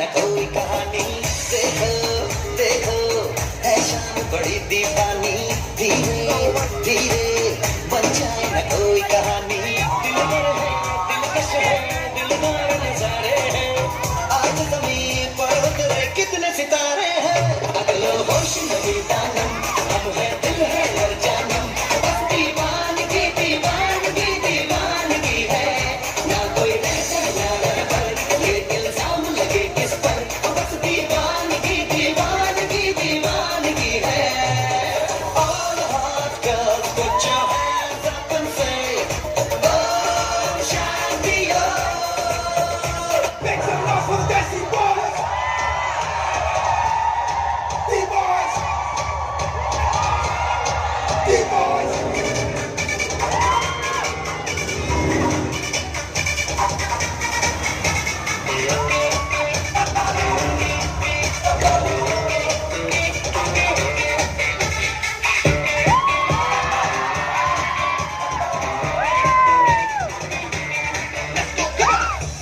न कोई कहानी। देखो देखो है शाम बड़ी दीवानी। धीरे धीरे बन जाए न कोई कहानी। दिलबर है दिलकश है दिलदार नजारे हैं। आज जमीन पर उतरे कितने सितारे हैं। अगलो होश नहीं दानम हम है दिल है और जानम। बस दीवानगी दीवानगी दीवानगी है। ना कोई रहता ना रहबर ये इल्जाम लगे किस पर। बस दीवानगी दीवानगी दीवानगी है। All hot girls put your hands up and say Om Shanti Om. Make some noise for the Desi Boys! D-Boys! D-Boys!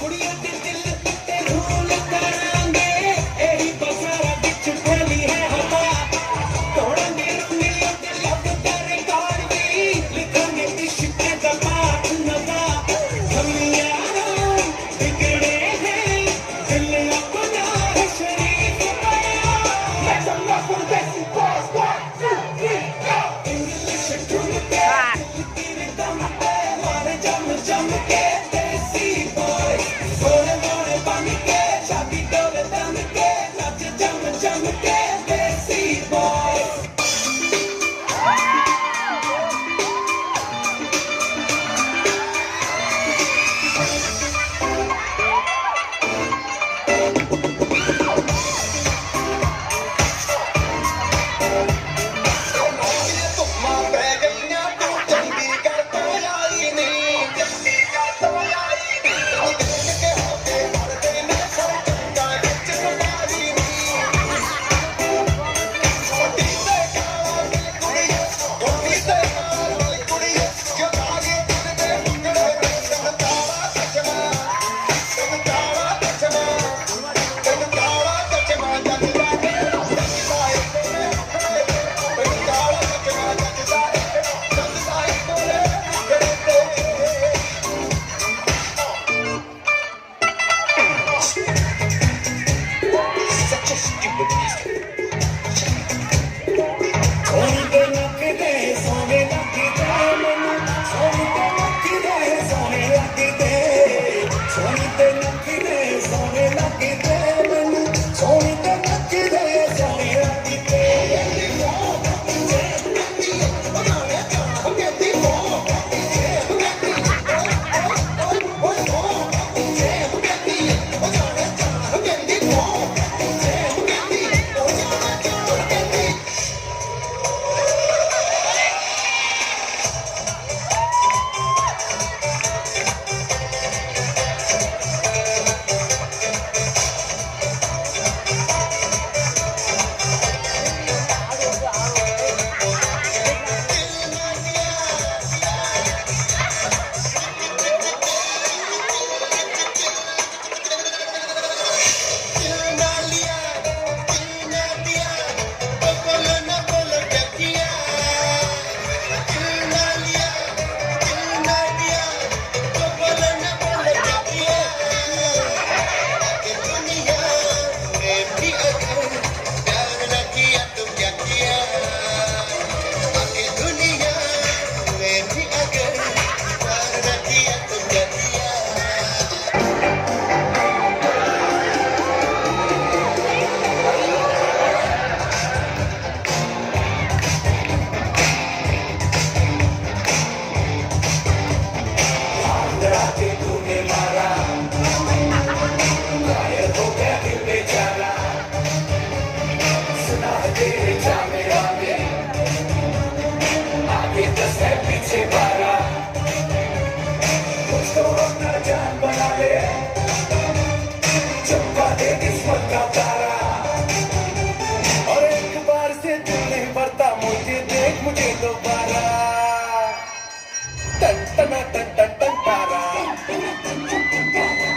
ਕੁੜੀਆਂ ਦੇ ਦਿਲ ਤੇ ਰੂਲ ਕਰਾਂਗੇ ਇਹੀ ਬਸਾਰਾ ਵਿੱਚ ਫੈਲੀ ਹੈ ਹਵਾ। ਤੋੜਾਂਗੇ ਰੰਗੀਆਂ ਤੇ ਲੱਭ ਦਾ ਰਿਕਾਰਡ ਵੀ ਲਿਖਾਂਗੇ ਇਸ਼ਕ ਦਾ ਪਾਠ ਨਵਾਂ। ਹਮ ਯਾਰੋ ਵਿਗੜੇ हैं दिल अपना है शरीफ बना। Make some noise for the Desi Boys! 1, 2, 3, go! English ठुमके तेरे दम पे मारे जम जम के देसी बॉय। सोने मोने बन के चाबी डोले दम के नाच जम जम के देसी बॉय। ਧੁੱਪਾਂ ਪੈ ਗਈਆਂ ਤੂੰ ਚੰਡੀਗੜ੍ਹ ਤੋਂ ਆਈ ਨੀ। ਚੰਡੀਗੜ੍ਹ ਤੋਂ ਆਈ ਨੀ। ਤੈਨੂੰ ਦੇਖ ਕੇ ਹੋ ਕੇ ਮਰਦੇ ਨੇ ਸਭ ਚੰਗਾ ਵਿੱਚ ਸੁਣਾਈ ਨੀ। ਛੋਟੀ ਤੇ ਕਾਲਾ ਦਿਲ ਕੁੜੀ ਛੋਟੀ ਤੇ ਕਾਲਾ ਦਿਲ ਕੁੜੀ ਜਗਾ ਕੇ ਦਿਲ ਦੇ ਮੁੰਡੇ ਤੈਨੂੰ ਕਾਲਾ ਚਸ਼ਮਾ ਤੈਨੂੰ ਕਾਲਾ ਚਸ਼ਮਾ ਤੈਨੂੰ ਕਾਲਾ ਚਸ਼ਮਾ ਜੱਜਦਾ ਏ ਜੱਜਦਾ ਏ ਤੈਨੂੰ ਕਾਲਾ ਚਸ਼ਮਾ ਜੱਜਦਾ ਏ ਜੱਜਦਾ ਏ ਤੇਰੇ Such a stupid mistake. Soni ते नखरे सोने लगदे मैनू। सोनी ते नखरे सोने लगदे। सोनी ते नखरे सोने लगदे मैनू। सोनी ते नखरे सोने लगदे।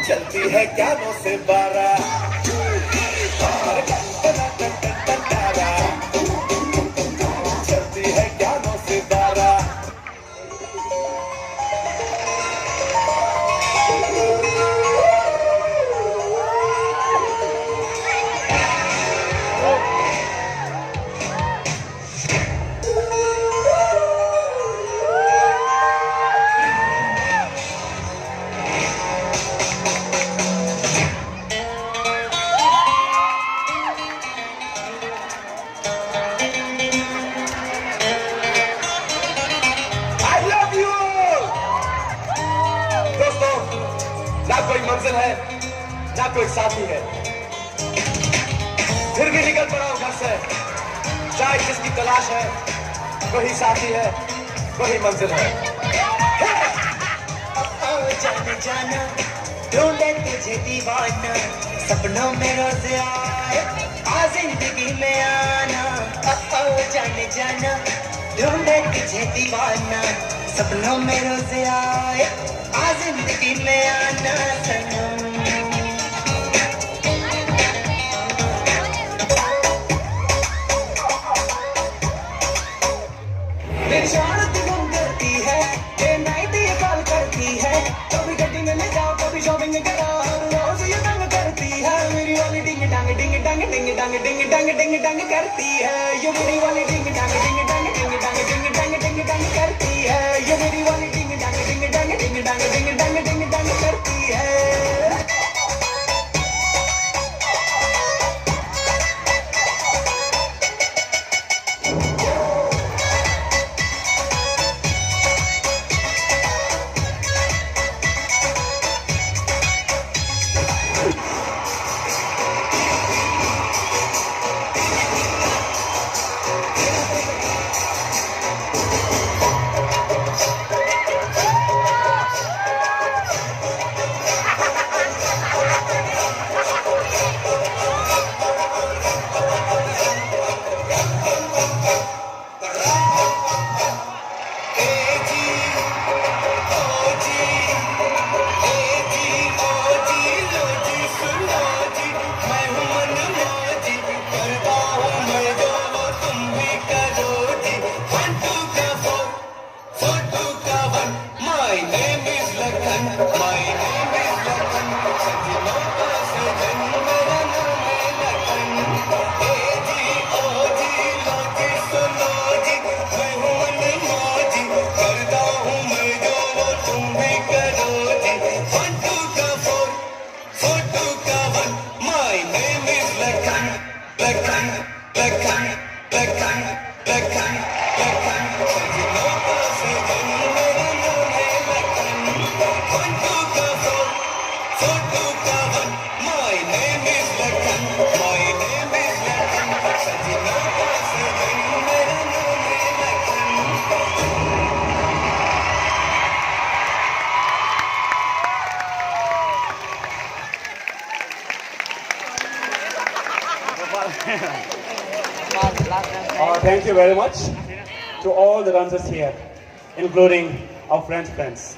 चलती है क्या 9 से 12 कोई मंजिल है ना कोई साथी है, फिर भी निकल पड़ा हूं घर से। चाहे जिसकी तलाश है वही साथी है, वही मंजिल है। जाने जाना ढूंढे तुझे दीवाना, सपनों में रोज आए आ जिंदगी में आना। जाने जाना ढूंढे तुझे दीवाना, सपनों में रोज आए आ जिंदगी में आना सनम। मेरी शरारत गुम करती है, डे नाइट ये कॉल करती है, कभी गड्डी में ले जाओ कभी शॉपिंग कराओ, हर रोज ये तंग करती है। मेरी वाली डिंग डांग डिंग डांग डिंग डांग डिंग डांग डिंग डांग करती है, ये मेरी वाली डिंग डांग डिंग डांग डिंग डांग डिंग डांग डिंग डांग करती है, ये मेरी वाली डिंग डांग डिंग डांग डिंग डांग डिंग डांग डिंग डांग करती है। Thank you very much to all the dancers here, including our French friends.